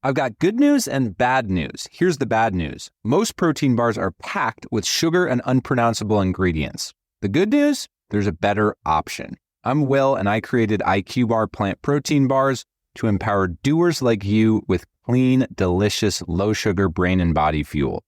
I've got good news and bad news. Here's the bad news. Most protein bars are packed with sugar and unpronounceable ingredients. The good news? There's a better option. I'm Will, and I created IQ Bar plant protein bars to empower doers like you with clean, delicious, low-sugar brain and body fuel.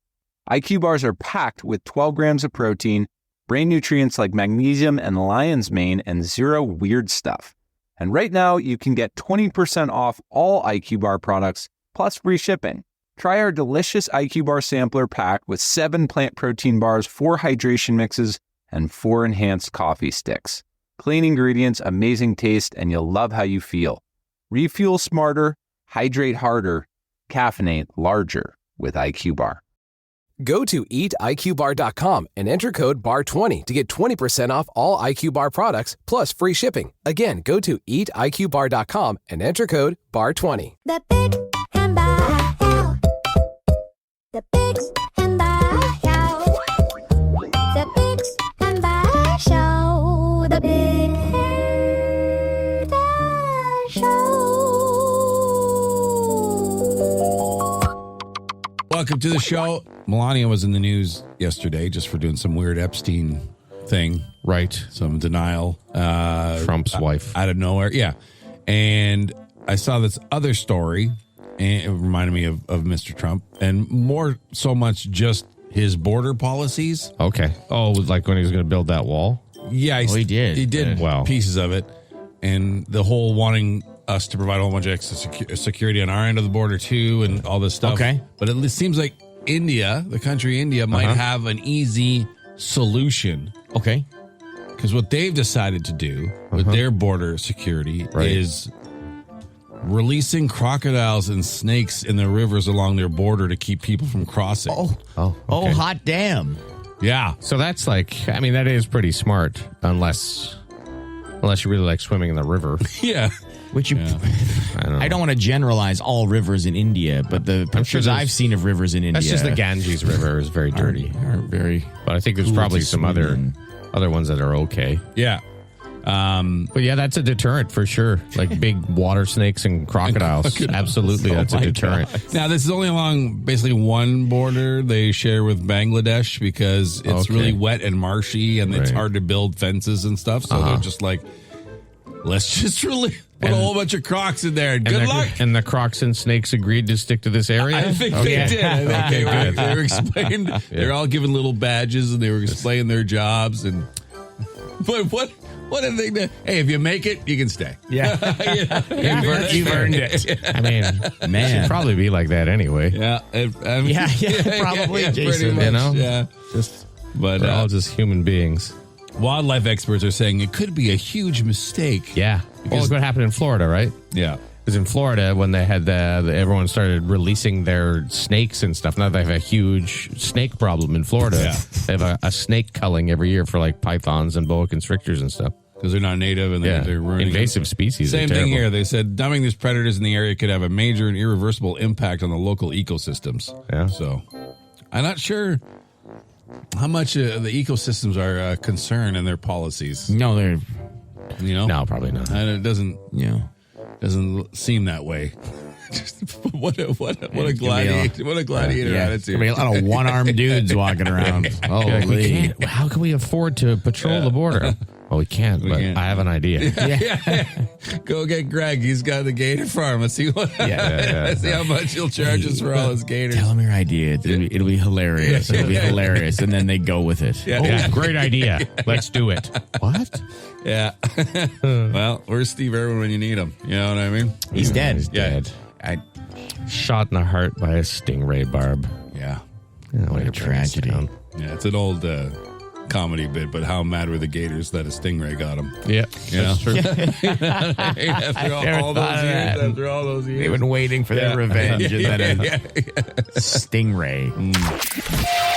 IQ bars are packed with 12 grams of protein, brain nutrients like magnesium and lion's mane, and zero weird stuff. And right now, you can get 20% off all IQ Bar products, plus free shipping. Try our delicious IQ Bar sampler pack with 7 plant protein bars, 4 hydration mixes, and 4 enhanced coffee sticks. Clean ingredients, amazing taste, and you'll love how you feel. Refuel smarter, hydrate harder, caffeinate larger with IQ Bar. Go to eatiqbar.com and enter code BAR20 to get 20% off all IQ Bar products plus free shipping. Again, go to eatiqbar.com and enter code BAR20. The Big Hamburger Show. The Big Hamburger Show. The Big Hamburger Show. The Big Hamburger Show. Welcome to the show. Melania was in the news yesterday just for doing some weird Epstein thing. Right. Some denial. Trump's wife. Out of nowhere. Yeah. And I saw this other story, and it reminded me of Mr. Trump, and more so much just his border policies. Okay. Oh, it was like when he was going to build that wall? Yeah. He did. He did pieces of it. And the whole wanting us to provide a whole bunch of extra security on our end of the border, too, and all this stuff. Okay. But it seems like India, the country India, might have an easy solution. Okay. Because what they've decided to do with their border security is releasing crocodiles and snakes in the rivers along their border to keep people from crossing. Oh, hot damn. Yeah. So that's like, I mean, that is pretty smart, unless you really like swimming in the river. Yeah. Which I don't want to generalize all rivers in India, but the pictures I've seen of rivers in India. That's just the Ganges River is very dirty. Are very. But I think there's probably some other ones that are okay. Yeah. But yeah, that's a deterrent for sure. Like big water snakes and crocodiles. Absolutely, that's a deterrent. God. Now, this is only along basically one border they share with Bangladesh because it's really wet and marshy and it's hard to build fences and stuff. So they're just like, let's just really put a whole bunch of crocs in there. Good luck. And the crocs and snakes agreed to stick to this area? I think they did. I think they were explained. They're all given little badges and they were explaining their jobs. But what a thing to, hey, if you make it, you can stay. Yeah. You've earned it. I mean, it should probably be like that anyway. Yeah. Probably, Jason. Much, you know? Yeah. But we're all just human beings. Wildlife experts are saying it could be a huge mistake. Yeah. Well, look what happened in Florida, right? Yeah. Because in Florida, when they had everyone started releasing their snakes and stuff. Now they have a huge snake problem in Florida. Yeah. They have a snake culling every year for like pythons and boa constrictors and stuff. Because they're not native and they're ruining invasive species. Same thing here. They said dumping these predators in the area could have a major and irreversible impact on the local ecosystems. Yeah. So I'm not sure how much the ecosystems are concerned in their policies. No, they're. No, probably not. And it doesn't. Yeah. Doesn't seem that way. what a gladiator attitude. There'll be a lot of one-armed dudes walking around. Holy. How can we afford to patrol the border? Well, we can't, but I have an idea. Go get Greg. He's got the gator farm. Let's see see how much he'll charge us for all his gators. Tell him your idea. It'll be hilarious. It'll be hilarious. And then they go with it. Yeah, great idea. Let's do it. What? Yeah. Well, where's Steve Irwin when you need him? You know what I mean? He's dead. He's dead. Shot in the heart by a stingray barb. Yeah. What a tragedy. Yeah, it's an old comedy bit, but how mad were the gators that a stingray got them? Yeah, that's true. after all those years. They've been waiting for their revenge. Stingray.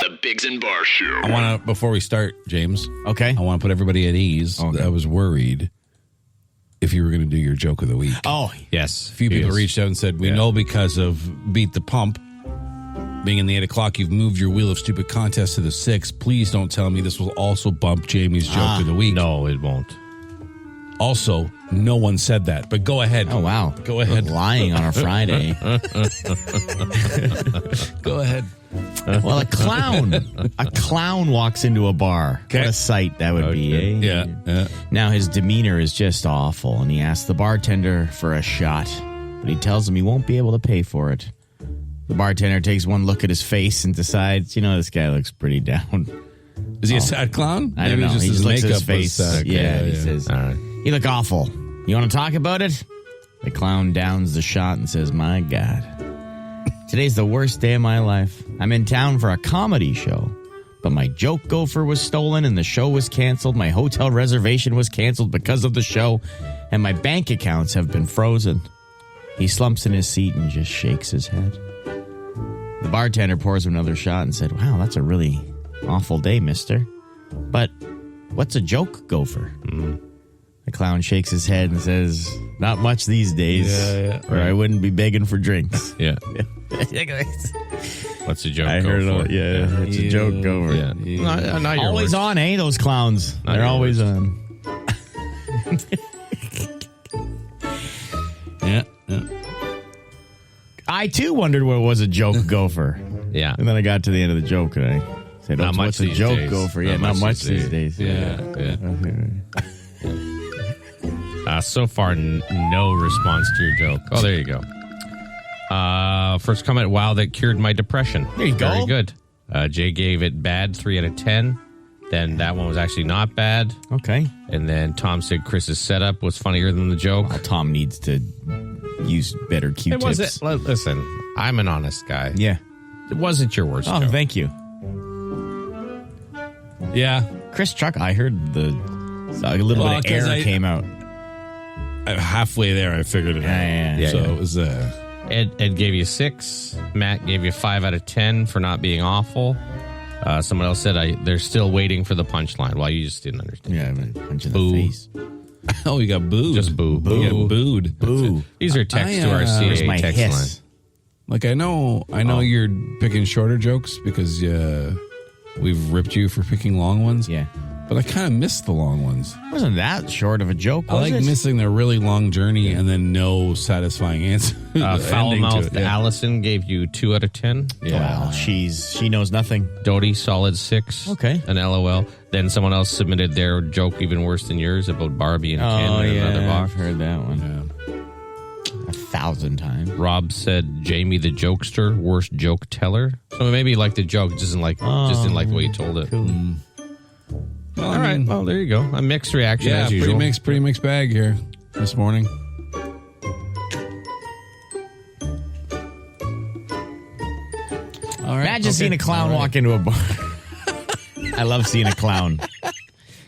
The Biggs and Bar Show. I want to, before we start, James. Okay. I want to put everybody at ease. Okay. I was worried if you were going to do your joke of the week. Oh, yes. A few people reached out and said, we know because of Beat the Pump being in the 8 o'clock, you've moved your Wheel of Stupid contest to the 6. Please don't tell me this will also bump Jamie's joke of the week. No, it won't. Also, no one said that, but go ahead. Oh, wow. Go ahead. Lying on a Friday. Go ahead. Well, a clown walks into a bar. Okay. What a sight that would be, eh? Yeah. Now his demeanor is just awful, and he asks the bartender for a shot, but he tells him he won't be able to pay for it. The bartender takes one look at his face and decides, this guy looks pretty down. Is he a sad clown? I don't know. Just He his just looks at makeup his face. was sad. He says, "You look awful. You want to talk about it?" The clown downs the shot and says, "My God, today's the worst day of my life. I'm in town for a comedy show, but my joke gopher was stolen and the show was canceled. My hotel reservation was canceled because of the show, and my bank accounts have been frozen." He slumps in his seat and just shakes his head. The bartender pours him another shot and said, "Wow, that's a really awful day, mister. But what's a joke gopher?" The clown shakes his head and says, "Not much these days, or I wouldn't be begging for drinks." Yeah. What's a joke? I heard it. It's a joke gopher. Yeah. Not your Always worst. on, eh? Those clowns. Not They're your always worst. on. Yeah. I too wondered what was a joke gopher. Yeah. And then I got to the end of the joke and I said, Not much "What's a these joke days. gopher?" Yeah, not much these days. Yeah. So far, no response to your joke. Oh, there you go. First comment, wow, that cured my depression. There you go. Very good. Jay gave it bad, 3 out of 10. Then that one was actually not bad. Okay. And then Tom said Chris's setup was funnier than the joke. Well, Tom needs to use better It Q-tips. wasn't. Listen, I'm an honest guy. Yeah. It wasn't your worst Oh, joke. thank you. Yeah. Chris Truck, I heard a little bit of 'cause air came out. Halfway there, I figured it out. Yeah. So it was Ed gave you 6. Matt gave you 5 out of 10 for not being awful. Someone else said they're still waiting for the punchline. Well, you just didn't understand. Yeah, I'm a punch in Boo. the face. oh, we got booed. Just boo. We got booed. Boo. These are texts to our Where's my CA text hiss? line. Like I know you're picking shorter jokes because we've ripped you for picking long ones. Yeah. But I kind of miss the long ones. Wasn't that short of a joke, I was like it? missing the really long journey and then no satisfying answer. Foul-mouthed Yeah. Allison gave you 2 out of 10. Well, she knows nothing. Dodie, solid 6. Okay. An LOL. Then someone else submitted their joke even worse than yours about Barbie and Ken Oh, in yeah, another I've box. heard that one 1,000 times. Rob said Jamie the jokester, worst joke teller. So maybe he liked the joke, just didn't like the way you told it. Cool. All right. Well, there you go. A mixed reaction Yeah, as usual. pretty mixed bag here this morning. All right. Imagine seeing a clown walk into a bar. I love seeing a clown.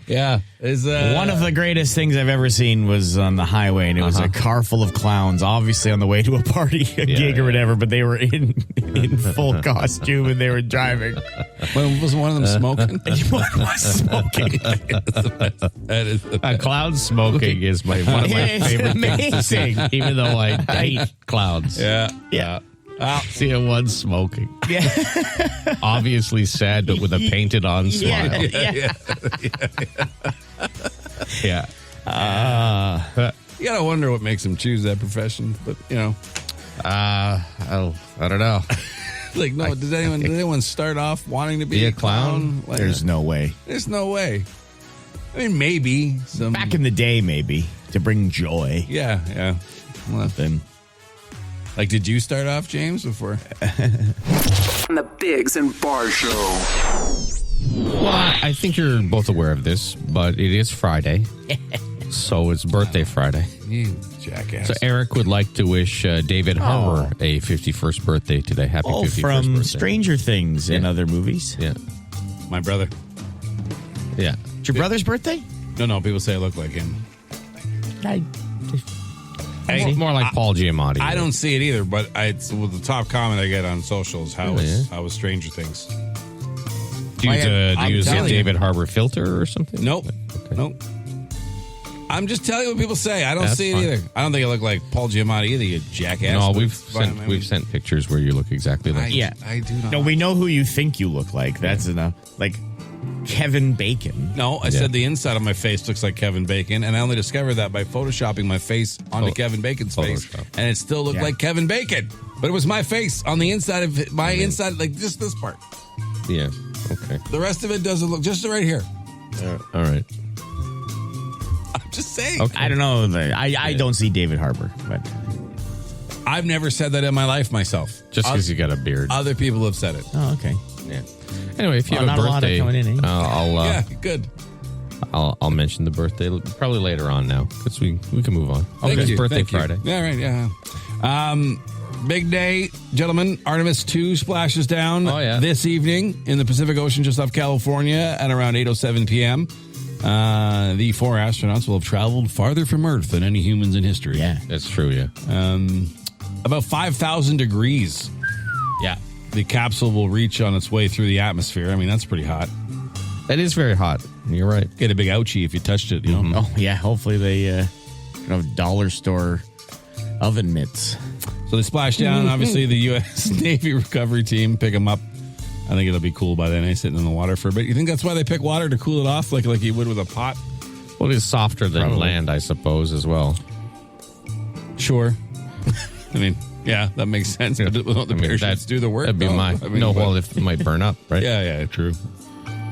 Yeah. Is One of the greatest things I've ever seen was on the highway, and it was a car full of clowns, obviously on the way to a party, gig or whatever, but they were in full costume and they were driving. wasn't one of them smoking? One was smoking. That is A cloud smoking is one of my It's favorite things to amazing. see, even though I hate clouds. Yeah. Seeing one smoking. Yeah. Obviously sad, but with a painted-on smile. Yeah. Yeah. You gotta wonder what makes them choose that profession, but I don't know. like, no, did anyone start off wanting to be a clown? Like, There's no way. there's no way. I mean, maybe some Back in the day, maybe, to bring joy. yeah. Well, Then like, did you start off, James, before? On the Biggs and Bar Show. Well, I think you're both aware of this, but it is Friday. So it's birthday Friday. You jackass. So Eric would like to wish David Harbour a 51st birthday today. Happy 51st from birthday. Stranger Things and other movies. Yeah. My brother. Yeah. It's your brother's birthday? No, people say I look like him. More like Paul Giamatti. I don't see it either, but it's the top comment I get on socials. How was Stranger Things? Do you I'm use a telling you. David Harbour filter or something? Nope. Okay. Nope. I'm just telling you what people say. I don't That's see it fine. either. I don't think I look like Paul Giamatti either, you jackass. No, but we've it's fine. I mean, sent pictures where you look exactly like. Yeah. I do not. No, we know who you think you look like. That's enough. Like, Kevin Bacon. No, I said the inside of my face looks like Kevin Bacon, and I only discovered that by photoshopping my face onto Kevin Bacon's face, and it still looked like Kevin Bacon. But it was my face on the inside of my inside, like just this part. Yeah. Okay. The rest of it doesn't look, just right here. All right. I'm just saying. Okay. I don't know. I don't see David Harbour, but I've never said that in my life myself. Just because you got a beard. Other people have said it. oh, okay. Yeah. Anyway, if you have not a a lot of birthday, coming in, eh? Yeah, good. I'll mention the birthday probably later on now because we can move on. Thank It's you. birthday Thank you. Friday. Yeah, right. Yeah. Big day, gentlemen. Artemis 2 splashes down this evening in the Pacific Ocean just off California at around 8:07 p.m. The 4 astronauts will have traveled farther from Earth than any humans in history. Yeah. That's true, yeah. About 5,000 degrees. Yeah. The capsule will reach on its way through the atmosphere. I mean, that's pretty hot. That is very hot. You're right. Get a big ouchie if you touched it, you know? Oh, yeah. Hopefully they have dollar store oven mitts. So they splash down. Obviously, the U.S. Navy recovery team pick them up. I think it'll be cool by then. Sitting in the water for a bit. You think that's why they pick water to cool it off, like you would with a pot? Well, it is softer than land, I suppose, as well. Sure. I mean, yeah, that makes sense. But the parachutes do the work. That'd be well, if it might burn up, right? Yeah, true.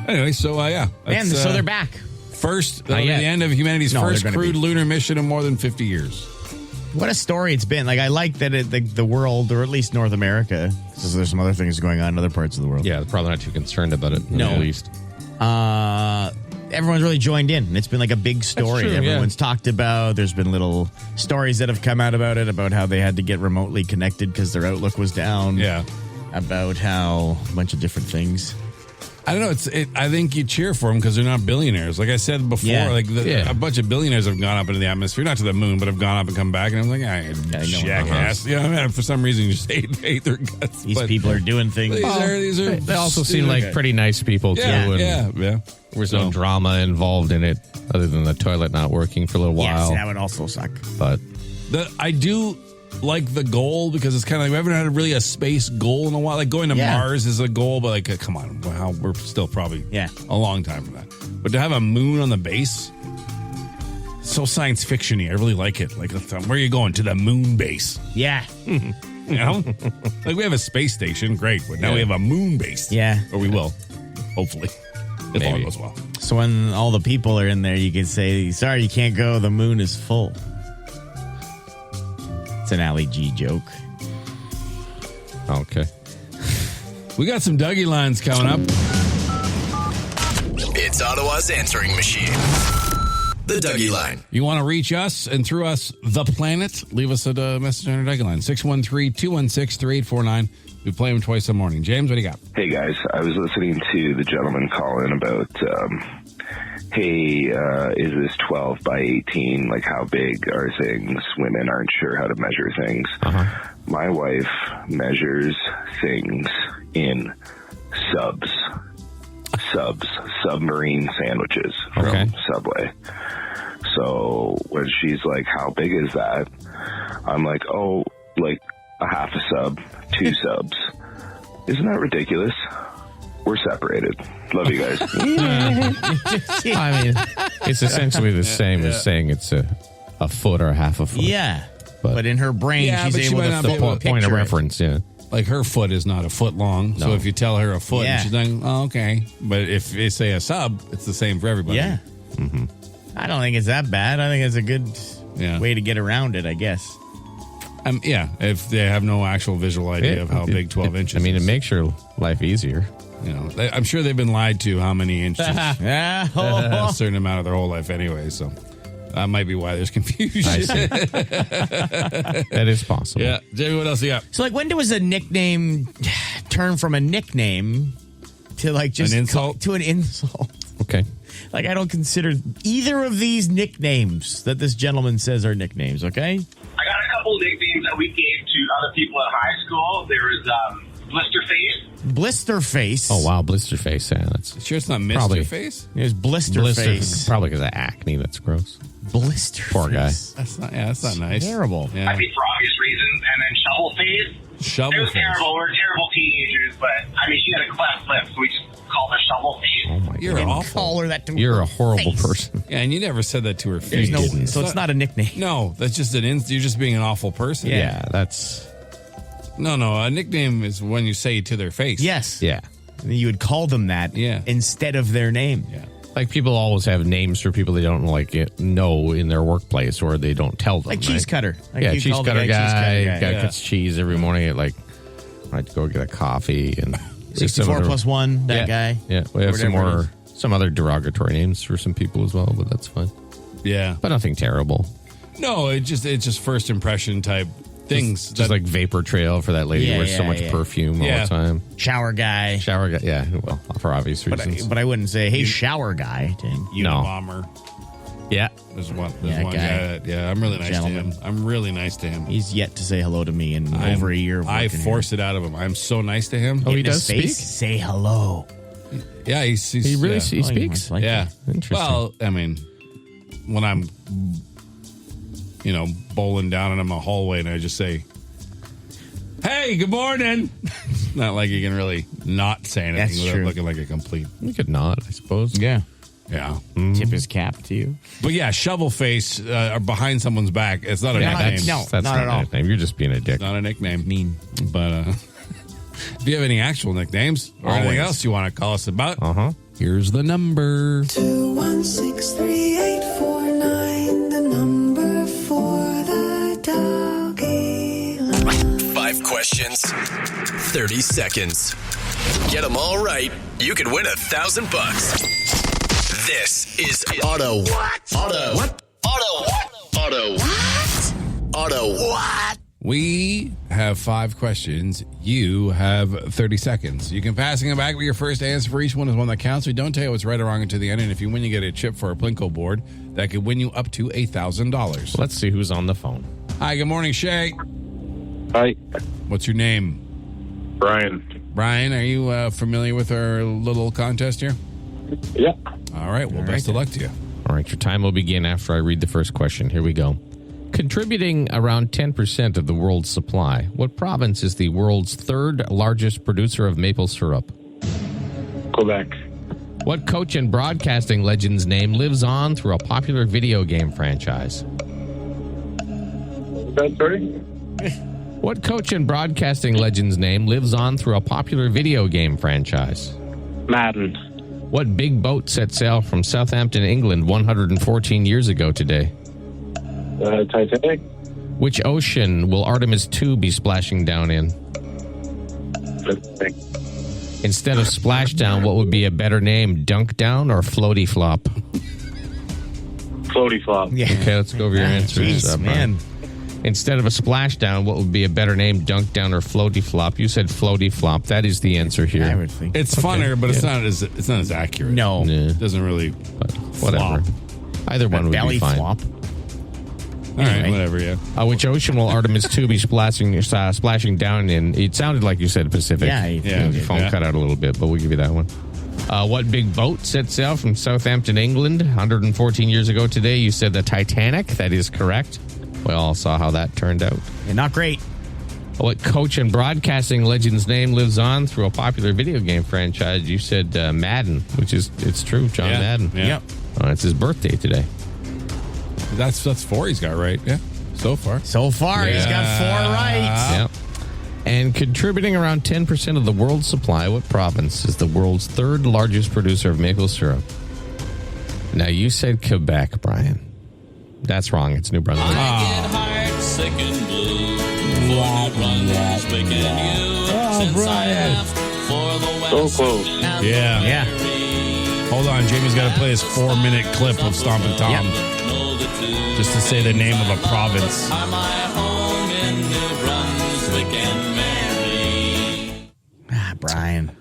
Anyway, so Man, so they're back. First, the end of humanity's first crewed lunar mission in more than 50 years. What a story it's been. Like, I like that the world, or at least North America, because there's some other things going on in other parts of the world. Yeah, probably not too concerned about it, at least. Everyone's really joined in. It's been like a big story. True, Everyone's talked about. There's been little stories that have come out about it, about how they had to get remotely connected because their Outlook was down. Yeah. About how a bunch of different things. I don't know. I think you cheer for them because they're not billionaires. Like I said before, a bunch of billionaires have gone up into the atmosphere, not to the moon, but have gone up and come back. And I'm like, jackass. You know, I mean, for some reason, you just hate their guts. These people are doing things. They also seem like pretty nice people, too. Yeah. There's no drama involved in it other than the toilet not working for a little while. Yes, that would also suck. But I do like the goal because it's kind of like we haven't had really a space goal in a while. Like going to Mars is a goal, but like, come on, we're still probably a long time from that. But to have a moon on the base, so science fiction-y. I really like it. Like, where are you going? To the moon base. Yeah. You know? Like, we have a space station, great, but now we have a moon base. Yeah. Or we will, hopefully, if all goes well. So when all the people are in there, you can say, sorry, you can't go, the moon is full. It's an Ali G joke. Okay. We got some Dougie lines coming up. It's Ottawa's answering machine. The Dougie line. You want to reach us and through us, the planet? Leave us a message on our Dougie line. 613-216-3849. We play them twice a morning. James, what do you got? Hey, guys. I was listening to the gentleman call in about, is this 12 by 18? Like, how big are things? Women aren't sure how to measure things. Uh-huh. My wife measures things in submarine sandwiches from Subway. So when she's like, how big is that? I'm like, oh, like a half a sub, 2 subs. Isn't that ridiculous? We're separated. Love you guys. I mean, it's essentially the same as saying it's a foot or half a foot. Yeah. But in her brain, she's able to the point of reference, Like, her foot is not a foot long. No. So if you tell her a foot, she's like, oh, okay. But if they say a sub, it's the same for everybody. Yeah. Mm-hmm. I don't think it's that bad. I think it's a good way to get around it, I guess. If they have no actual visual idea of how big 12 inches is. I mean, it makes your life easier. You know, I'm sure they've been lied to how many inches. A certain amount of their whole life anyway, so that might be why there's confusion. I see. That is possible. Yeah. Jamie, what else you got? So, like, when was a nickname turn from a nickname to, like, just an insult? To an insult? Okay. Like, I don't consider either of these nicknames that this gentleman says are nicknames, okay? I got a couple of nicknames that we gave to other people at high school. There was Blisterface. Blisterface. Oh, wow. Blisterface. Yeah, that's sure it's not Mr. Face? There's Blisterface. Probably because of acne. That's gross. Blisterface. Poor guy. That's not nice. Terrible. I mean, for obvious reasons. And then Shovelface. It was terrible. We were terrible teenagers, but, I mean, she had a cleft lip, so we just called her Shovelface. Oh, my You're awful. Call her that to You're her a horrible face. person. Yeah, and you never said that to her There's face. no, so it's not a nickname. No, that's just you're just being an awful person. Yeah, that's... No, a nickname is when you say it to their face. Yes. Yeah. You would call them that instead of their name. Yeah. Like people always have names for people they don't know in their workplace or they don't tell them. Like cheese cutter. Like yeah, you cheese call the cutter guy. Guy Yeah. cuts cheese every morning at I'd go get a coffee and 64 plus 1, that guy. Yeah, we have Whatever some other derogatory names for some people as well, but that's fine. Yeah. But nothing terrible. No, it's just first impression type things. Just like vapor trail for that lady who wears so much perfume all the time. Shower guy. Shower guy, yeah, well, for obvious reasons. But I wouldn't say, hey, shower guy. Unabomber. Yeah. There's one guy. guy. Yeah, I'm really nice Gentleman. to him. I'm really nice to him. He's yet to say hello to me in over a year. I force it out of him. I'm so nice to him. Oh, he does speak? Say hello. Yeah, He really yeah. he speaks? Like Yeah. that. Interesting. Well, I mean, when I'm, bowling down in my hallway and I just say, hey, good morning. It's not like you can really not say anything That's without true. looking like a complete. You could not, I suppose. Yeah. Yeah. Tip his cap to you. But yeah, shovel face behind someone's back. It's not a nickname. No, That's not at all. a nickname. You're just being a dick. It's not a nickname. Mean. But if you have any actual nicknames or anything Always. else you want to call us about, Here's the number. 2163849, the number for the doggy line. 5 questions, 30 seconds. Get them all right, you could win $1,000. This is OttaWHAT. OttaWHAT. we have 5 questions. You have 30 seconds. You can pass them back, but your first answer for each one is one that counts. We don't tell you what's right or wrong until the end. And if you win, you get a chip for a Plinko board that could win you up to $1,000. Let's see who's on the phone. Hi, good morning, Shay. Hi, What's your name? Brian. Brian, are you familiar with our little contest here? Yeah. All right. Well, best of luck to you. All right, your time will begin after I read the first question. Here we go. Contributing around 10% of the world's supply, what province is the world's third largest producer of maple syrup? Quebec. What coach and broadcasting legend's name lives on through a popular video game franchise? Sorry? What coach and broadcasting legend's name lives on through a popular video game franchise? Madden. What big boat set sail from Southampton, England 114 years ago today? Titanic. Which ocean will Artemis II be splashing down in? Instead of splashdown, what would be a better name, dunk down or floaty flop? Floaty flop. Yeah. Okay, let's go over your answers. Jeez, man. Instead of a splashdown, what would be a better name, dunk down or floaty flop? You said floaty flop. That is the answer I here. would think. It's funner, but it's not as accurate. No. Yeah, It doesn't really. but whatever. Flop. Either one would Belly be fine. flop. All right, Anyway. whatever. Yeah. Which ocean will Artemis II be splashing down in? It sounded like you said Pacific. Yeah, Your phone yeah. cut out a little bit, but we'll give you that one. What big boat set sail from Southampton, England 114 years ago today? You said the Titanic. That is correct. We all saw how that turned out. Yeah, not great. What coach and broadcasting legend's name lives on through a popular video game franchise? You said Madden, which is, it's true, John Yeah, Madden. yeah. Yep. It's his birthday today. That's 4 he's got right. Yeah. So far. So far, he's got 4 right. Yeah. And contributing around 10% of the world's supply, what province is the world's third largest producer of maple syrup? Now, you said Quebec, Brian. That's wrong. It's New Brunswick. Brian. So close. Yeah. Yeah. Hold on. Jamie's got to play his 4-minute clip of Stompin' Tom. Just to say the name of a province. Brian.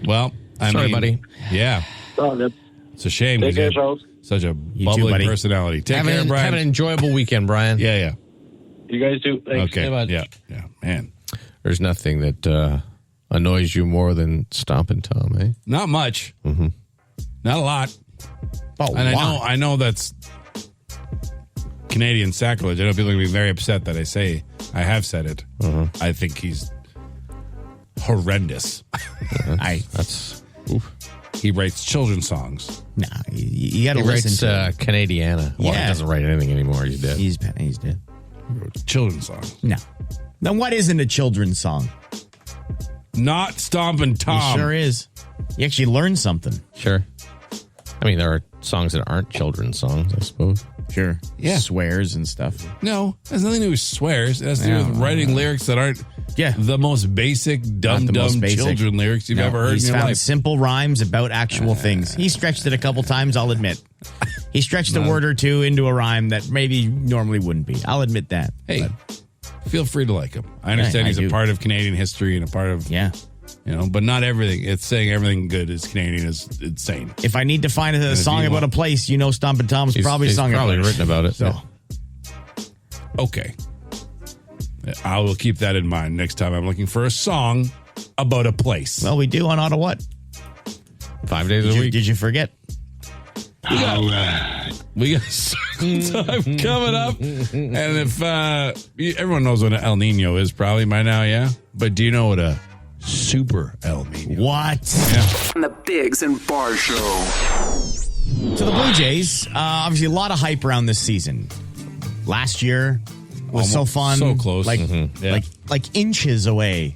Well, I Sorry, mean, buddy. Yeah. Oh, good. It's a shame. Take care, He's Charles. such a too, bubbly buddy. personality. Take Have care, Brian. an enjoyable weekend, Brian. Yeah. You guys too. Thanks. Okay. Yeah, bud. Yeah. Man. There's nothing that annoys you more than Stompin' Tom, eh? Not much. Mm-hmm. Not a lot. Oh, And wow. I know that's Canadian sacrilege. I know people are going to be very upset that I have said it. I think he's horrendous. That's oof. He writes children's songs. Nah, you got to He listen writes to Canadiana. Well, Yeah. he doesn't write anything anymore. He's dead. He's dead. He wrote children's songs. No. Then what isn't a children's song? Not Stompin' Tom. He sure is. You actually learn something. Sure. I mean, there are songs that aren't children's songs, I suppose. Sure. Yeah. Swears and stuff. No, it has nothing to do with swears. It has to do with writing lyrics that aren't the most basic, dumb children lyrics you've ever heard He's in your found life. simple rhymes about actual things. He stretched it a couple times, I'll admit. He stretched a word or two into a rhyme that maybe normally wouldn't be. I'll admit that. Hey, feel free to like him. I understand he's a part of Canadian history and a part of, but not everything. It's saying everything good is Canadian is insane. If I need to find a song about a place, Stompin' Tom's probably sung probably about it. written about it. So. Okay. I will keep that in mind next time I'm looking for a song about a place. Well, we do on OttaWHAT. 5 days a week. Did you forget? We got time coming up. And if everyone knows what an El Nino is probably by now, yeah? But do you know what a super El Nino? What? Yeah. On the Biggs and Bar Show. So the Blue Jays, obviously a lot of hype around this season. Last year was so fun. So close. Like, Yeah. like inches away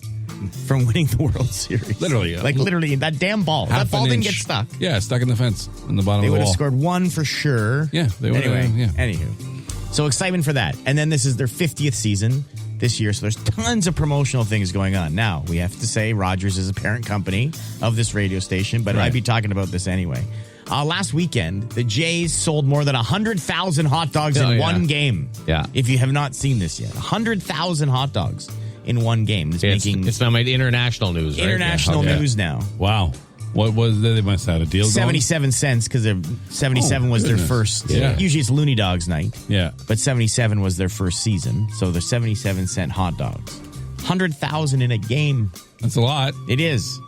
from winning the World Series. Literally. Literally, that damn ball. That ball didn't get stuck. Yeah, stuck in the fence in the bottom They of the would wall. have scored one for sure. Yeah, they would have. Anyway, Yeah. anywho. So excitement for that. And then this is their 50th season this year. So there's tons of promotional things going on. Now, we have to say Rogers is a parent company of this radio station, but Right. I'd be talking about this anyway. Last weekend, the Jays sold more than 100,000 hot dogs in one game. Yeah. If you have not seen this yet, 100,000 hot dogs in one game. It's now made international news, right? international Yeah. Okay. news now. Wow. What was they must have had a deal going? 77 cents because 77 was their goodness. first. Yeah. Usually it's Looney Dogs night. Yeah. But 77 was their first season. So they're 77-cent hot dogs. 100,000 in a game. That's a lot. It is.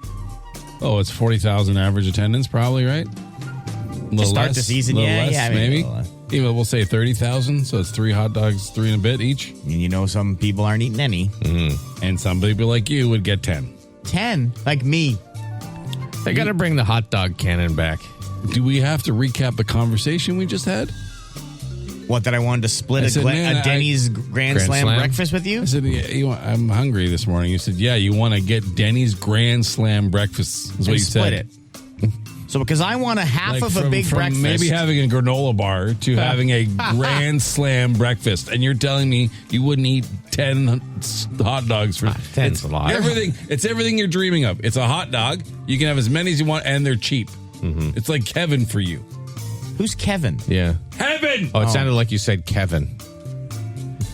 Oh, it's 40,000 average attendance probably, right? To start the season, less, yeah, I mean, maybe. well, Even we'll say 30,000, so it's 3 hot dogs, 3 and a bit each. And some people aren't eating any. And some people like you would get 10. 10? Like me. They got to bring the hot dog cannon back. Do we have to recap the conversation we just had? What, that I wanted to split I said, man, a Denny's Grand Slam breakfast with you? I said, I'm hungry this morning. You said, yeah, you want to get Denny's Grand Slam breakfast. Is what you split said. it. So because I want a half of a big breakfast. Maybe having a granola bar to having a Grand Slam breakfast. And you're telling me you wouldn't eat 10 hot dogs for 10's a lot. It's everything you're dreaming of. It's a hot dog. You can have as many as you want, and they're cheap. It's like Kevin for you. Who's Kevin? Yeah. Kevin! Oh, it sounded like you said Kevin.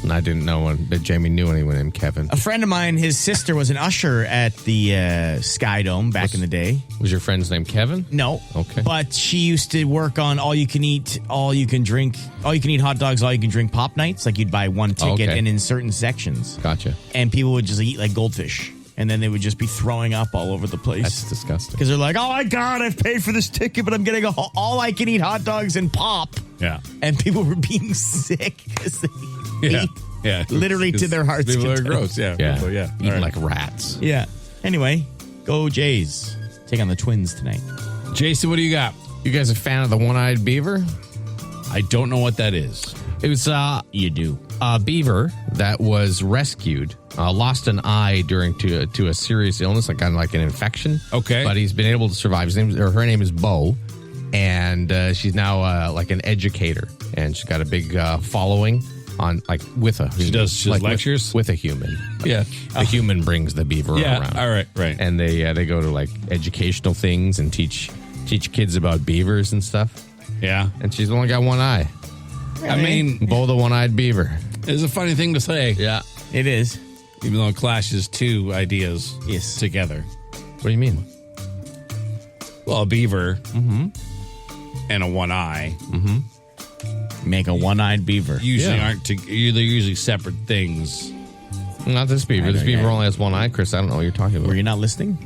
And I didn't know that Jamie knew anyone named Kevin. A friend of mine, his sister was an usher at the Sky Dome back in the day. Was your friend's name Kevin? No. Okay. But she used to work on all you can eat, all you can drink, all you can eat hot dogs, all you can drink pop nights. Like you'd buy one ticket and in certain sections. Gotcha. And people would just eat like goldfish. And then they would just be throwing up all over the place. That's disgusting. Because they're like, oh my God, I've paid for this ticket, but I'm getting all I can eat hot dogs and pop. Yeah. And people were being sick because they ate literally to their heart's People content. are gross, yeah. Yeah. People, yeah. Eating All right. like rats. Yeah. Anyway, go Jays. Take on the Twins tonight. Jason, what do you got? You guys a fan of the one-eyed beaver? I don't know what that is. It was You do. a beaver that was rescued, lost an eye during to a serious illness, like kind of like an infection. Okay. But he's been able to survive. Her name is Bo, and she's now like an educator, and she's got a big following on with a. She does lectures with a human. Yeah. The human brings the beaver around. All right. Right. And they go to like educational things and teach kids about beavers and stuff. Yeah. And she's only got one eye. I mean, Bo the one-eyed beaver. it's a funny thing to say. Yeah. It is. Even though it clashes two ideas together. What do you mean? Well, a beaver and a one eye Make a one-eyed beaver. usually aren't they're usually separate things. Not this beaver. This beaver only has one eye, Chris. I don't know what you're talking about. Were you not listening?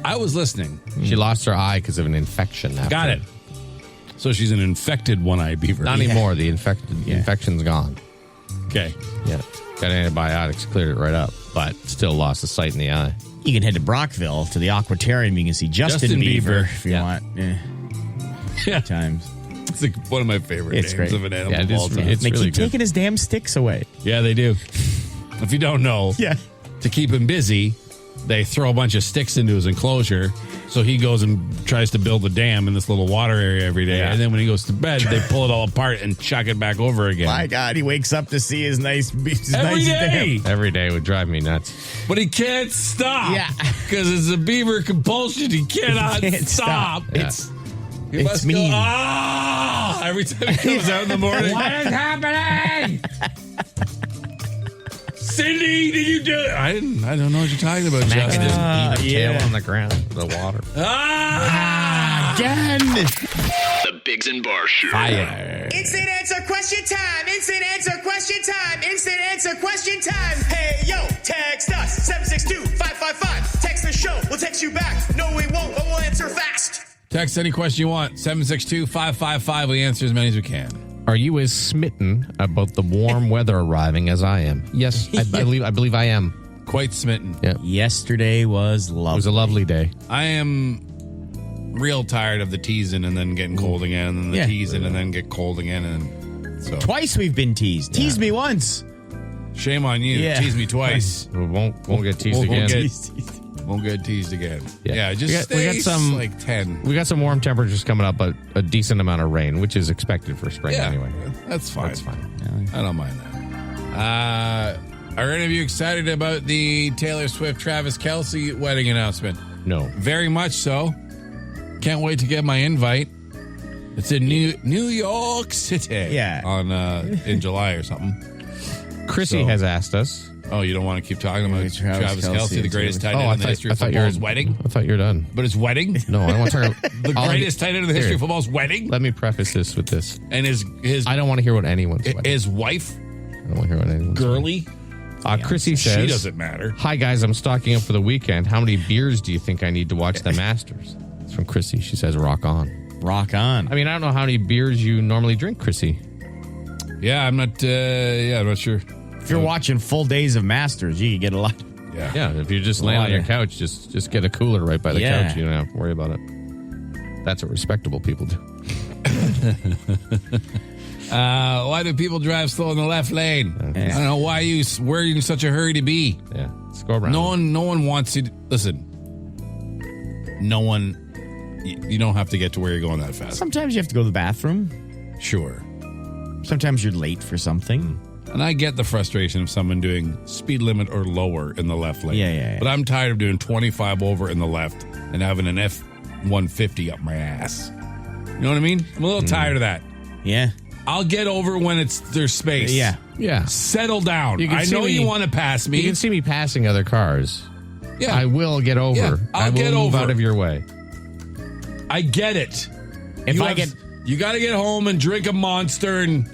I was listening. She lost her eye because of an infection. Got it. So she's an infected one-eyed beaver. Not anymore. The infection's gone. Okay. Yeah. Got antibiotics. Cleared it right up. but still lost the sight in the eye. You can head to Brockville to the Aquatarium. You can see Justin Beaver if you want. Yeah. Times. It's like one of my favorite names great. of an animal Yeah, of all time. They really keep good. taking his damn sticks away. Yeah, they do. If you don't know, to keep him busy, they throw a bunch of sticks into his enclosure. So he goes and tries to build a dam in this little water area every day. Yeah. And then when he goes to bed, they pull it all apart and chuck it back over again. My God, he wakes up to see his nice Every day. Every day would drive me nuts. But he can't stop. Yeah. Because it's a beaver compulsion. He cannot can't stop. Yeah. He It's must mean. go, every time he comes out in the morning. What is happening? Cindy, did you do it? I don't know what you're talking about, Smacking his Justin. beaver tail on the ground, the water. Again. The Biggs and Bar Show. Fire. Instant answer question time. Instant answer question time. Instant answer question time. Hey, yo, text us 762-555. Text the show. We'll text you back. No, we won't, but we'll answer fast. Text any question you want. 762-555. We answer as many as we can. Are you as smitten about the warm weather arriving as I am? Yes, I believe I am. Quite smitten. Yeah. Yesterday was lovely. It was a lovely day. I am real tired of the teasing and then getting cold again, and then the teasing and then get cold again. And so Twice we've been teased. Teased me once. shame on you. Yeah. Tease me twice. We won't get teased again. Won't get teased again. Yeah. Just we got stay some like 10. We got some warm temperatures coming up, but a decent amount of rain, which is expected for spring anyway. That's fine. That's fine. I don't mind that. Are any of you excited about the Taylor Swift Travis Kelce wedding announcement? No. Very much so. Can't wait to get my invite. It's in New York City. Yeah. On in July or something. Chrissy has asked us. Oh, you don't want to keep talking about Travis Kelce, the greatest tight end in the history of football's wedding? I thought you were done. But his wedding? No, I don't want to talk about The greatest tight end in the history of football's wedding? Let me preface this with this. And his I don't want to hear what anyone's wedding. his wife? I don't want to hear what anyone's Girly? Chrissy says, She doesn't matter. Hi, guys. I'm stocking up for the weekend. How many beers do you think I need to watch the Masters? It's from Chrissy. She says, rock on. Rock on. I mean, I don't know how many beers you normally drink, Chrissy. Yeah, I'm not sure. If you're watching full days of Masters, you can get a lot. Yeah. If you're just laying on your couch, just get a cooler right by the couch. You don't have to worry about it. That's what respectable people do. Why do people drive slow in the left lane? I don't know why where are you in such a hurry to be? Yeah, let's go around. No one wants you to listen. No one. You don't have to get to where you're going that fast. Sometimes you have to go to the bathroom. Sure. Sometimes you're late for something. And I get the frustration of someone doing speed limit or lower in the left lane. Yeah. But I'm tired of doing 25 over in the left and having an F-150 up my ass. You know what I mean? I'm a little tired of that. Yeah. I'll get over when there's space. Yeah. Settle down. You can I see know me- you want to pass me. You can see me passing other cars. Yeah. I will get over. Yeah, I'll I will get move over. out of your way. I get it. If you got to get home and drink a Monster and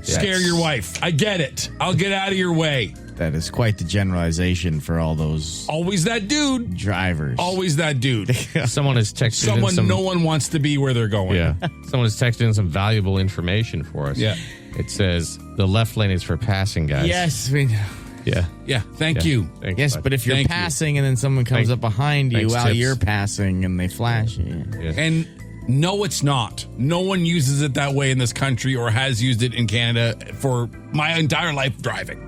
scare your wife. I get it. I'll get out of your way. That is quite the generalization for all those Always that dude. drivers. Always that dude. Someone has texted in some... no one wants to be where they're going. Yeah. Someone has texted in some valuable information for us. Yeah. It says the left lane is for passing, guys. Yes. I mean, Yeah. Yeah. Thank you. Thanks, yes, bud. but if you're Thank passing and then someone comes up behind you thanks, while Tips. you're passing and they flash you. Yeah. And no, it's not. No one uses it that way in this country or has used it in Canada for my entire life driving.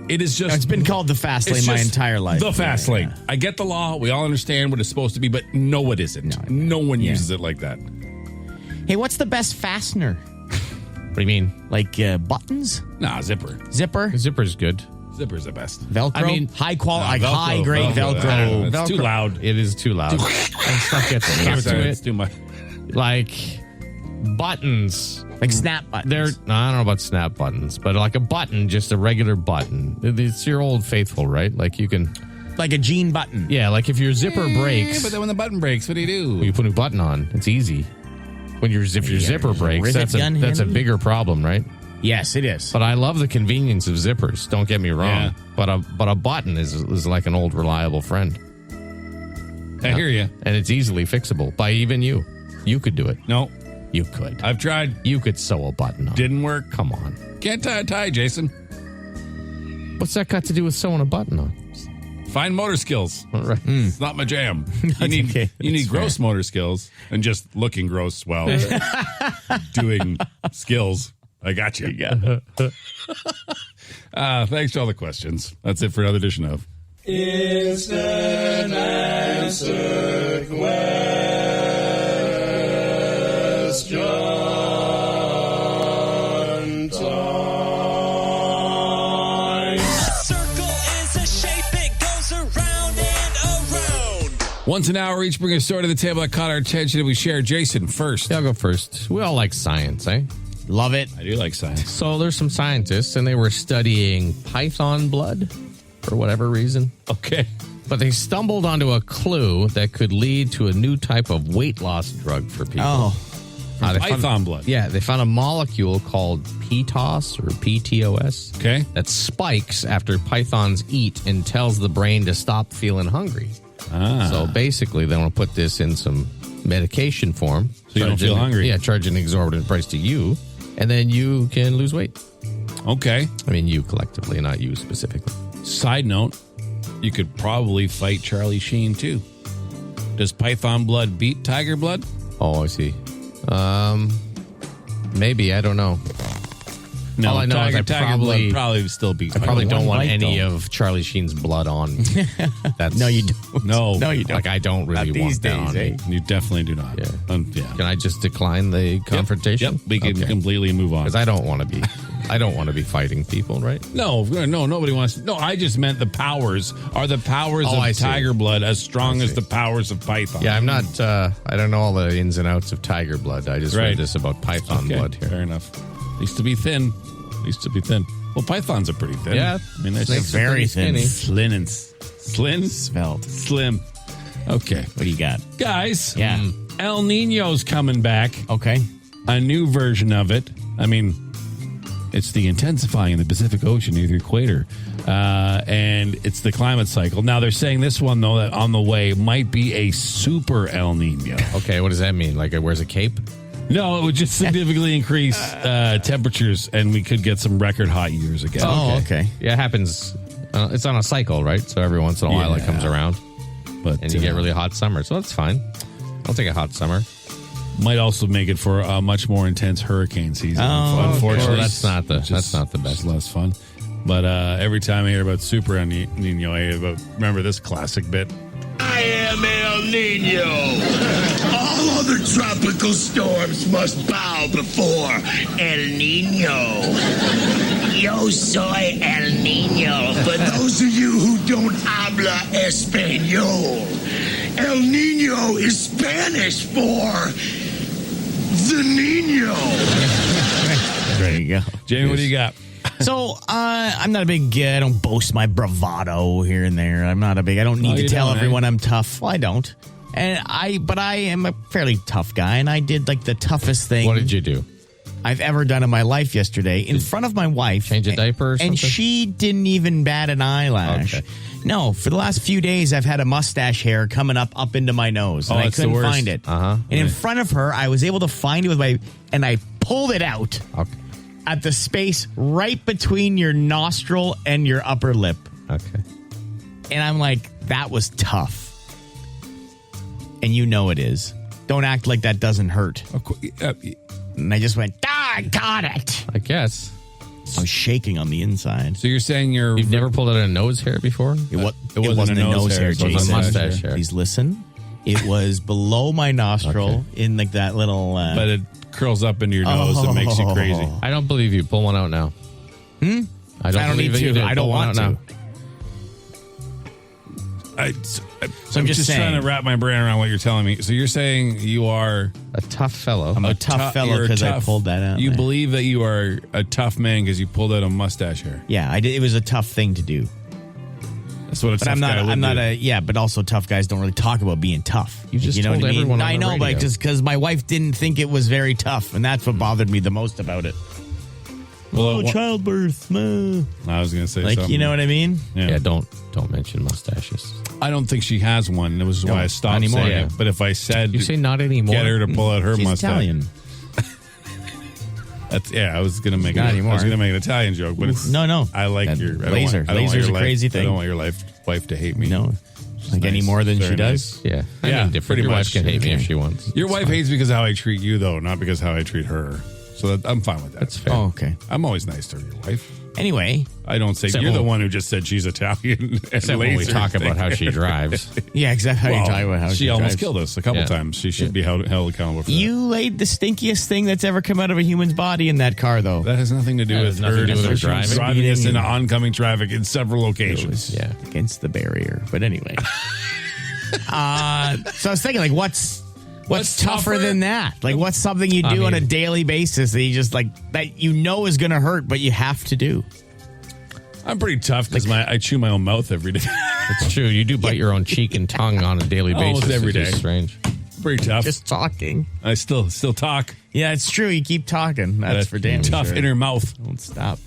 It is just... It's been called the fast lane my entire life. The fast lane. I get the law. We all understand what it's supposed to be, but no, it isn't. No one uses it like that. Hey, what's the best fastener? What do you mean? Like buttons? Nah, zipper. Zipper? Zipper's good. Zipper's the best. Velcro? I mean, high quality, Velcro, high grade Velcro. I don't know. It's too loud. It is too loud. Stuff gets stuck to It's it. too much. Like buttons. Like snap buttons. I don't know about snap buttons, but like a button, just a regular button. It's your old faithful, right? Like you can... Like a jean button. Yeah, like if your zipper Yeah, breaks... but then when the button breaks, what do you do? you put a button on. It's easy. If your zipper breaks, rivet gun that's a handy? bigger problem, right? Yes, it is. But I love the convenience of zippers. Don't get me wrong. Yeah. But a button is like an old reliable friend, I hear you. and it's easily fixable by even you. You could do it. No, You could. I've tried. You could sew a button on. Didn't work. Come on. Can't tie a tie, Jason. What's that got to do with sewing a button on? Fine motor skills. Right. It's not my jam. You need gross motor skills and just looking gross while doing skills. I got you. Thanks for all the questions. That's it for another edition of Instant Answer Question Time. A circle is a shape, it goes around and around. Once an hour, each bring a story to the table that caught our attention and we share. Jason, first. Yeah, I'll go first. We all like science, eh? Love it. I do like science. So there's some scientists, and they were studying python blood for whatever reason. Okay. But they stumbled onto a clue that could lead to a new type of weight loss drug for people. Oh. Python blood. Yeah, they found a molecule called PTOS or PTOS. Okay. That spikes after pythons eat and tells the brain to stop feeling hungry. So basically, they want to put this in some medication form. So you don't feel hungry. Yeah, charge an exorbitant price to you, and then you can lose weight. Okay. I mean, you collectively, not you specifically. Side note, you could probably fight Charlie Sheen, too. Does python blood beat tiger blood? Oh, I see. Maybe, I don't know. No, all I know is I tiger probably blood probably still beats I probably tiger don't blood. want bite, any though. of Charlie Sheen's blood on. That's No, you don't. No. No, you don't. like I don't really Not want these that on days, me. You definitely do not. Yeah. Yeah. Can I just decline the confrontation? Yep. We can completely move on. Because I don't want to be. I don't want to be fighting people, right? No, nobody wants to. No, I just meant the powers. Are the powers I of see. tiger blood as strong as the powers of python? Yeah, I'm not. I don't know all the ins and outs of tiger blood. I just Right. read this about python Okay, blood here. fair enough. Used to be thin. Well, pythons are pretty thin. Yeah, I mean, that's snakes just are very pretty thin. skinny. Svelte. Slim. Okay, What do you got? guys. Yeah. El Nino's coming back. Okay. A new version of it. I mean, it's the intensifying in the Pacific Ocean near the equator. And it's the climate cycle. Now, they're saying this one, though, that on the way might be a super El Nino. Okay, what does that mean? Like it wears a cape? No, it would just significantly increase temperatures, and we could get some record hot years again. Oh, okay. Yeah, it happens. It's on a cycle, right? So every once in a while it comes around, But and you get really hot summer. So that's fine. I'll take a hot summer. might also make it for a much more intense hurricane season. Oh, unfortunately, okay. That's not the best. It's less fun. But every time I hear about Super El Nino, I hear about, remember this classic bit? I am El Nino. All other tropical storms must bow before El Nino. Yo soy El Nino. For those of you who don't habla español, El Nino is Spanish for the Nino. There you go. Jamie, what do you got? So, I'm not a big, I don't boast my bravado here and there. I don't need to tell everyone I'm tough. Well, I don't. But I am a fairly tough guy, and I did like the toughest thing. What did you do? I've ever done in my life yesterday in front of my wife. Change a diaper or something? And she didn't even bat an eyelash. Okay. No, for the last few days, I've had a mustache hair coming up into my nose. And I that's the couldn't worst. find it. Uh-huh. And in front of her, I was able to find it and I pulled it out. Okay. At the space right between your nostril and your upper lip. Okay. And I'm like, that was tough. And you know it is. Don't act like that doesn't hurt. And I just went, I got it. I guess. I was shaking on the inside. So you're saying You've never pulled out a nose hair before? It wasn't a nose hair, so it was Jason. a mustache hair. Please listen. It was below my nostril in like that little... but it curls up into your nose and makes you crazy. I don't believe you. Pull one out now. I don't need believe to. you. I don't Pull one want out to. now. I'm just saying. trying to wrap my brain around what you're telling me. So you're saying you are A tough fellow. I'm a tough fellow you're a because I tough- pulled that out. You man. believe that you are a tough man because you pulled out a mustache hair. Yeah, I did. It was a tough thing to do. That's what a But tough guy would do. but also tough guys don't really talk about being tough. You just know told what I mean? everyone on I the know, but radio. just because my wife didn't think it was very tough, and that's what bothered me the most about it. Well, childbirth. I was going to say Like, something. you know what I mean? Yeah, don't mention mustaches. I don't think she has one. That was why I stopped anymore. saying Yeah. it. But if I said, You say not anymore. get her to pull out her She's mustache. Italian. I was gonna make Not anymore. I was gonna make an Italian joke, but it's No. I like That your laser. I don't want Laser's your a crazy I thing. don't want your wife to hate me. No. Like any more than she does? Yeah. I Yeah, mean, different. pretty Your wife much. can hate me if she wants. Your wife hates because of how I treat you, though, not because of how I treat her. So I'm fine with that. That's fair. Oh, okay. I'm always nice to your wife. Anyway. I don't say Except you're the when- one who just said she's Italian. Except when we talk about how she drives. Yeah, exactly. How you talk about how she she almost drives. killed us a couple times. She should be held accountable for that. You laid the stinkiest thing that's ever come out of a human's body in that car, though. That has nothing to do with her driving us into oncoming traffic in several locations. Yeah, against the barrier. But anyway. So I was thinking, like, what's tougher than that? Like, what's something you do on a daily basis that you just, like, that you know is going to hurt, but you have to do? I'm pretty tough because I chew my own mouth every day. It's true. You do bite your own cheek and tongue on a daily basis. Almost every It's just day. strange. Pretty tough. Just talking. I still talk. Yeah, it's true. You keep talking. That's for damn tough sure. inner mouth. Don't stop.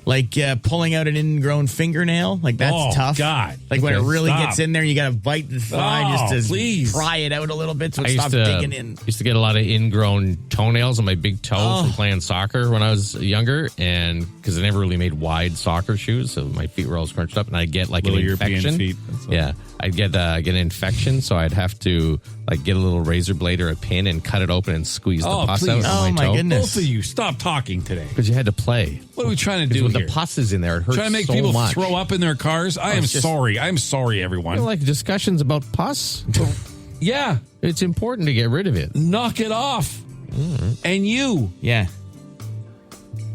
Like pulling out an ingrown fingernail, like that's tough. God. Like when it Okay, really stop. gets in there, you got to bite the thigh just to pry it out a little bit so it stops digging in. Used to get a lot of ingrown toenails on my big toe from playing soccer when I was younger, and because I never really made wide soccer shoes, so my feet were all scrunched up, and I'd get like Little an European infection. feet. That's all. Yeah, I'd get an infection, so I'd have to like get a little razor blade or a pin and cut it open and squeeze the pus out Oh, on my toe. goodness. Both of you, stop talking today. Because you had to play. What are we trying to Because do when here? the pus is in there, it hurts Trying to make so people much. throw up in their cars? I am it's just- sorry. I'm sorry, everyone. You know, like discussions about pus. Yeah. It's important to get rid of it. Knock it off. And you. Yeah.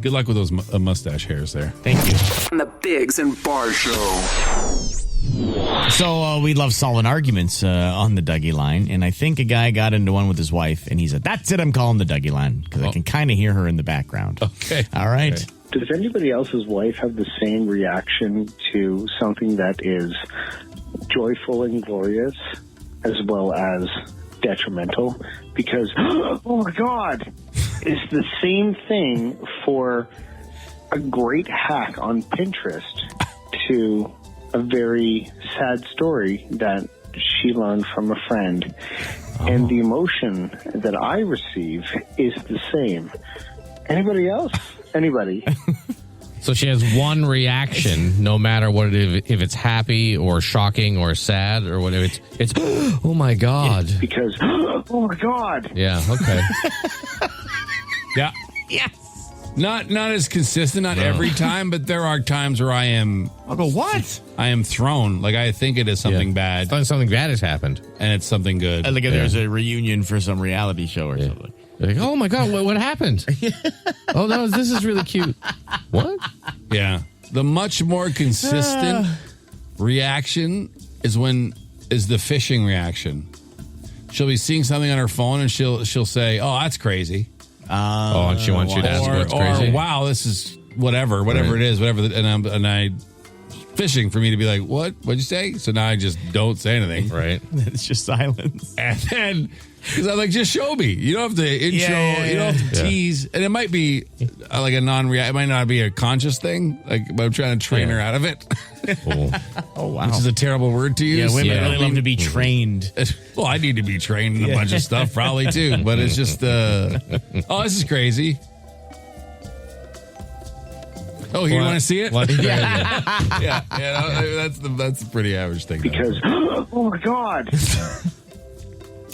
Good luck with those mustache hairs there. Thank you. On the Biggs and Bar Show. So we love solid arguments on the Dougie line, and I think a guy got into one with his wife, and he said, "That's it, I'm calling the Dougie line," because I can kind of hear her in the background. Okay. All right. Okay. Does anybody else's wife have the same reaction to something that is joyful and glorious as well as detrimental? Because, oh my God, it's the same thing for a great hack on Pinterest to a very sad story that she learned from a friend. And the emotion that I receive is the same. Anybody else? Anybody? So she has one reaction, no matter what it is, if it's happy or shocking or sad or whatever. It's oh my God. Because, oh my God. Yeah, okay. Yeah. Yes. Not as consistent, not every time, but there are times where I'll go, what? I am thrown. Like I think it is something bad. Something bad has happened. And it's something good. Like if there's a reunion for some reality show or something. They're like, oh my God, what happened? Oh, no, this is really cute. What? Yeah. The much more consistent reaction is the fishing reaction. She'll be seeing something on her phone and she'll say, "Oh, that's crazy." And she wants you to ask what's crazy. Or wow, this is whatever it is, whatever. And I fishing for me to be like, what? What'd you say? So now I just don't say anything. Right. It's just silence. And then, because I'm like, just show me. You don't have to intro. You don't have to tease. And it might be like a non-react. It might not be a conscious thing. Like I'm trying to train her out of it. Oh, wow. Which is a terrible word to use. Yeah, women really love to be trained. Well, I need to be trained in a bunch of stuff probably too. But it's just, oh, this is crazy. Oh, here, you want to see it? Yeah, that's a pretty average thing. Because, oh my God.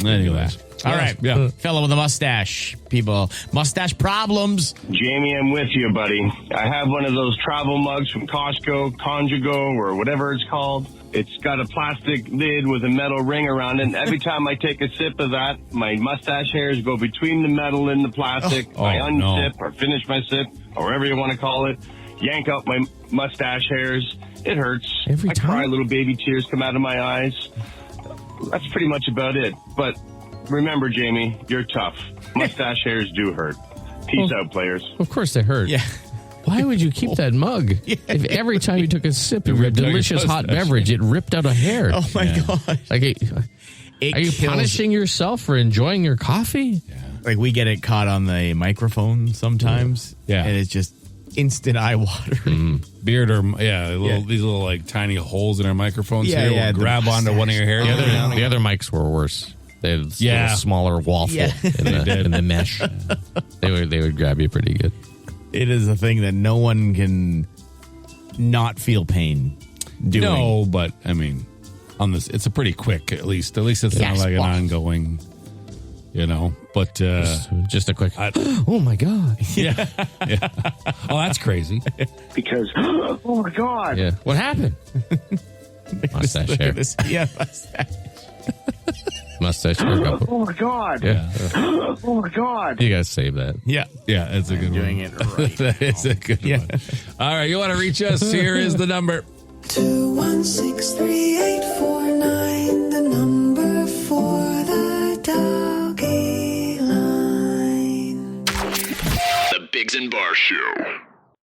Anyways. All right. Yeah. Fellow with a mustache. People. Mustache problems. Jamie, I'm with you, buddy. I have one of those travel mugs from Costco, Conjugo, or whatever it's called. It's got a plastic lid with a metal ring around it. And every time I take a sip of that, my mustache hairs go between the metal and the plastic. I unsip or finish my sip, or whatever you want to call it. Yank out my mustache hairs. It hurts. Every time? I cry, little baby tears come out of my eyes. That's pretty much about it. But remember, Jamie, you're tough. Mustache hairs do hurt. Peace out, players. Of course they hurt. Yeah. Why would you keep that mug? If every time you took a sip of a delicious hot beverage, it ripped out a hair? Oh, my God. Like, are you punishing yourself for enjoying your coffee? Yeah. Like, we get it caught on the microphone sometimes. Yeah. And it's just instant eye water. Beard or, these little, like, tiny holes in our microphones here will grab onto one of your hairs. The other mics were worse. They had a little smaller waffle in the mesh. They would grab you pretty good. It is a thing that no one can not feel pain doing. No, but I mean, on this, it's a pretty quick. At least it's not like an ongoing. But just a quick. Oh my god! Yeah. Oh, that's crazy. Because oh my god! Yeah. What happened? Mustache hair. Yeah, mustache. Mustache hair. Oh my god! Yeah. Oh my god! You guys save that. Yeah, it's a good doing one. It right. That is a good one. All right, you want to reach us? Here is the number. 2163849, the number for the doggy line. The Biggs and Bar Show.